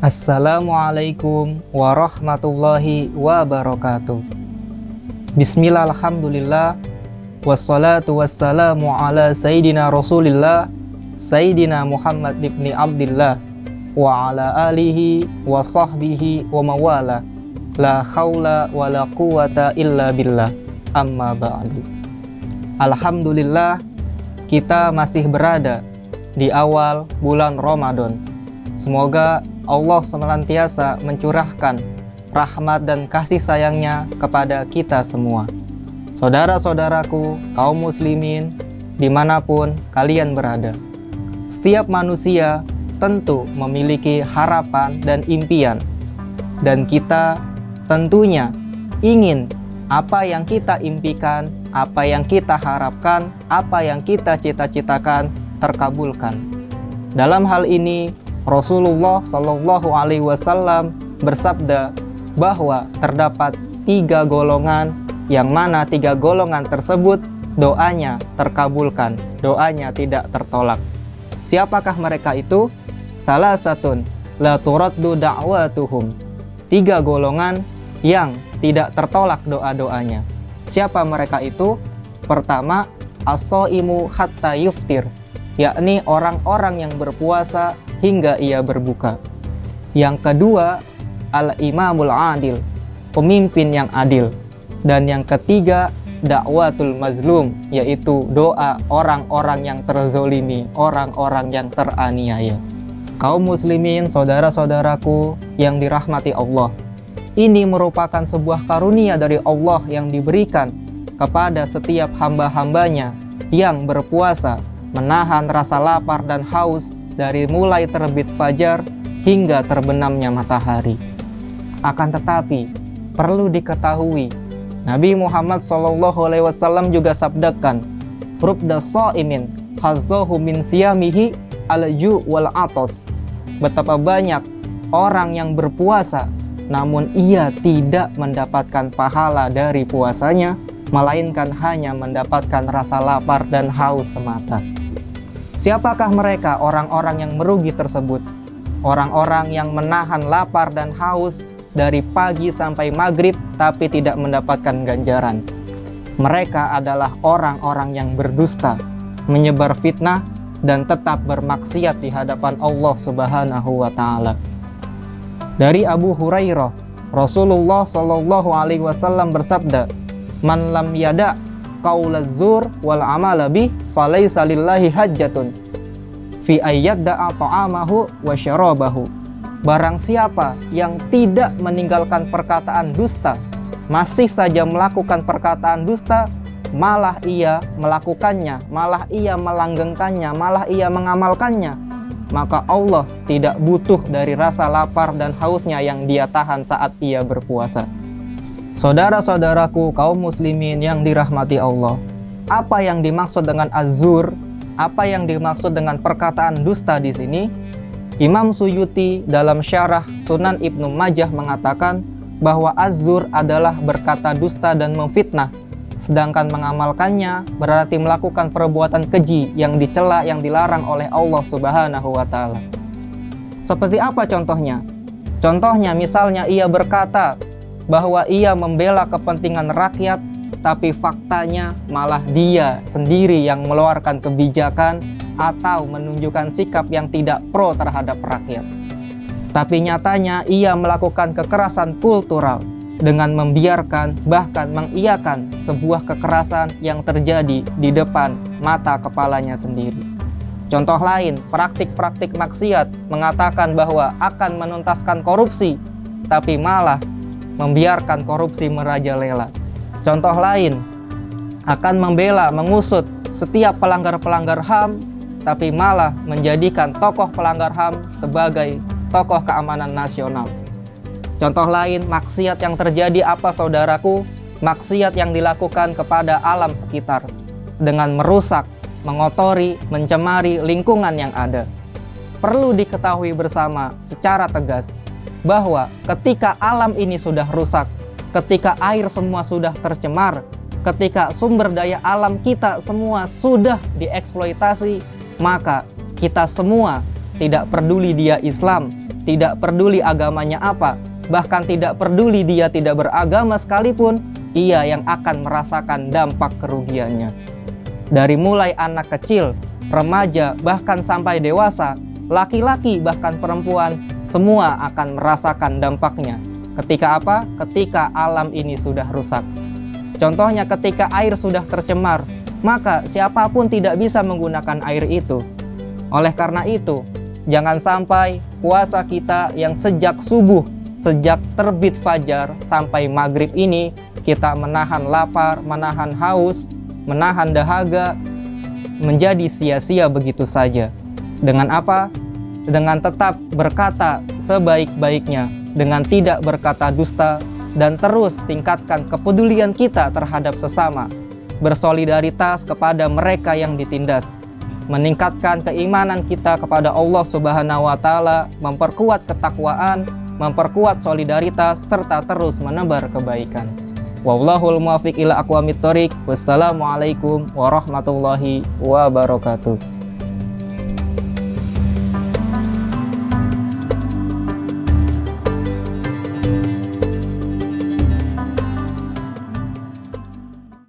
Assalamualaikum warahmatullahi wabarakatuh. Bismillah, alhamdulillah, wassalatu wassalamu ala Sayyidina Rasulillah, Sayyidina Muhammad ibni Abdillah, wa ala alihi wa sahbihi wa mawala, la khawla wa la quwata illa billah, amma ba'du. Alhamdulillah, kita masih berada di awal bulan Ramadan. Semoga Allah senantiasa mencurahkan rahmat dan kasih sayangnya kepada kita semua. Saudara-saudaraku, kaum muslimin, dimanapun kalian berada. Setiap manusia tentu memiliki harapan dan impian. Dan kita tentunya ingin apa yang kita impikan, apa yang kita harapkan, apa yang kita cita-citakan terkabulkan. Dalam hal ini, Rasulullah Shallallahu Alaihi Wasallam bersabda bahwa terdapat 3 golongan, yang mana 3 golongan tersebut doanya terkabulkan, doanya tidak tertolak. Siapakah mereka itu? Salasatun la turaddu da'watuhum. 3 golongan yang tidak tertolak doa-doanya. Siapa mereka itu? Pertama, as-shaimu hatta yuftir, yakni orang-orang yang berpuasa hingga ia berbuka. Yang kedua, al-imamul adil, pemimpin yang adil. Dan yang ketiga, dakwatul mazlum, yaitu doa orang-orang yang terzolimi, orang-orang yang teraniaya. Kaum muslimin, saudara-saudaraku yang dirahmati Allah, ini merupakan sebuah karunia dari Allah yang diberikan kepada setiap hamba-hambanya yang berpuasa, menahan rasa lapar dan haus dari mulai terbit fajar hingga terbenamnya matahari. Akan tetapi, perlu diketahui, Nabi Muhammad SAW juga sabdakan, rubda sha'imin hazzahu min siyamihi al-ju' wal atos. Betapa banyak orang yang berpuasa, namun ia tidak mendapatkan pahala dari puasanya, melainkan hanya mendapatkan rasa lapar dan haus semata. Siapakah mereka orang-orang yang merugi tersebut? Orang-orang yang menahan lapar dan haus dari pagi sampai maghrib tapi tidak mendapatkan ganjaran. Mereka adalah orang-orang yang berdusta, menyebar fitnah, dan tetap bermaksiat di hadapan Allah Subhanahu wa Ta'ala. Dari Abu Hurairah, Rasulullah Shallallahu Alaihi Wasallam bersabda, "Man lam yada' qaulaz zur wal amala bih falaysa lillahi hajjatun fi ayyadda'a ta'amahu wa syarabahu." Barang siapa yang tidak meninggalkan perkataan dusta, masih saja melakukan perkataan dusta, malah ia melakukannya, malah ia melanggengkannya, malah ia mengamalkannya, maka Allah tidak butuh dari rasa lapar dan hausnya yang dia tahan saat ia berpuasa. Saudara-saudaraku kaum muslimin yang dirahmati Allah, apa yang dimaksud dengan az-zur? Apa yang dimaksud dengan perkataan dusta di sini? Imam Suyuti dalam syarah Sunan Ibnu Majah mengatakan bahwa az-zur adalah berkata dusta dan memfitnah, sedangkan mengamalkannya berarti melakukan perbuatan keji yang dicela, yang dilarang oleh Allah Subhanahu wa Ta'ala. Seperti apa contohnya? Contohnya misalnya ia berkata bahwa ia membela kepentingan rakyat, tapi faktanya malah dia sendiri yang mengeluarkan kebijakan atau menunjukkan sikap yang tidak pro terhadap rakyat. Tapi nyatanya ia melakukan kekerasan kultural dengan membiarkan, bahkan mengiyakan sebuah kekerasan yang terjadi di depan mata kepalanya sendiri. Contoh lain, praktik-praktik maksiat mengatakan bahwa akan menuntaskan korupsi, tapi malah membiarkan korupsi merajalela. Contoh lain, akan membela, mengusut setiap pelanggar-pelanggar HAM, tapi malah menjadikan tokoh pelanggar HAM sebagai tokoh keamanan nasional. Contoh lain, maksiat yang terjadi apa saudaraku? Maksiat yang dilakukan kepada alam sekitar dengan merusak, mengotori, mencemari lingkungan yang ada. Perlu diketahui bersama secara tegas bahwa ketika alam ini sudah rusak, ketika air semua sudah tercemar, ketika sumber daya alam kita semua sudah dieksploitasi, maka kita semua, tidak peduli dia Islam, tidak peduli agamanya apa, bahkan tidak peduli dia tidak beragama sekalipun, ia yang akan merasakan dampak kerugiannya. Dari mulai anak kecil, remaja, bahkan sampai dewasa, laki-laki bahkan perempuan, semua akan merasakan dampaknya. Ketika apa? Ketika alam ini sudah rusak. Contohnya ketika air sudah tercemar, maka siapapun tidak bisa menggunakan air itu. Oleh karena itu, jangan sampai puasa kita yang sejak subuh, sejak terbit fajar sampai maghrib ini, kita menahan lapar, menahan haus, menahan dahaga, menjadi sia-sia begitu saja. Dengan apa? Dengan tetap berkata sebaik-baiknya, dengan tidak berkata dusta, dan terus tingkatkan kepedulian kita terhadap sesama, bersolidaritas kepada mereka yang ditindas, meningkatkan keimanan kita kepada Allah Subhanahu wa Ta'ala, memperkuat ketakwaan, memperkuat solidaritas, serta terus menebar kebaikan. Wallahul muwaffiq ila aqwamit thoriq. Wassalamualaikum warahmatullahi wabarakatuh.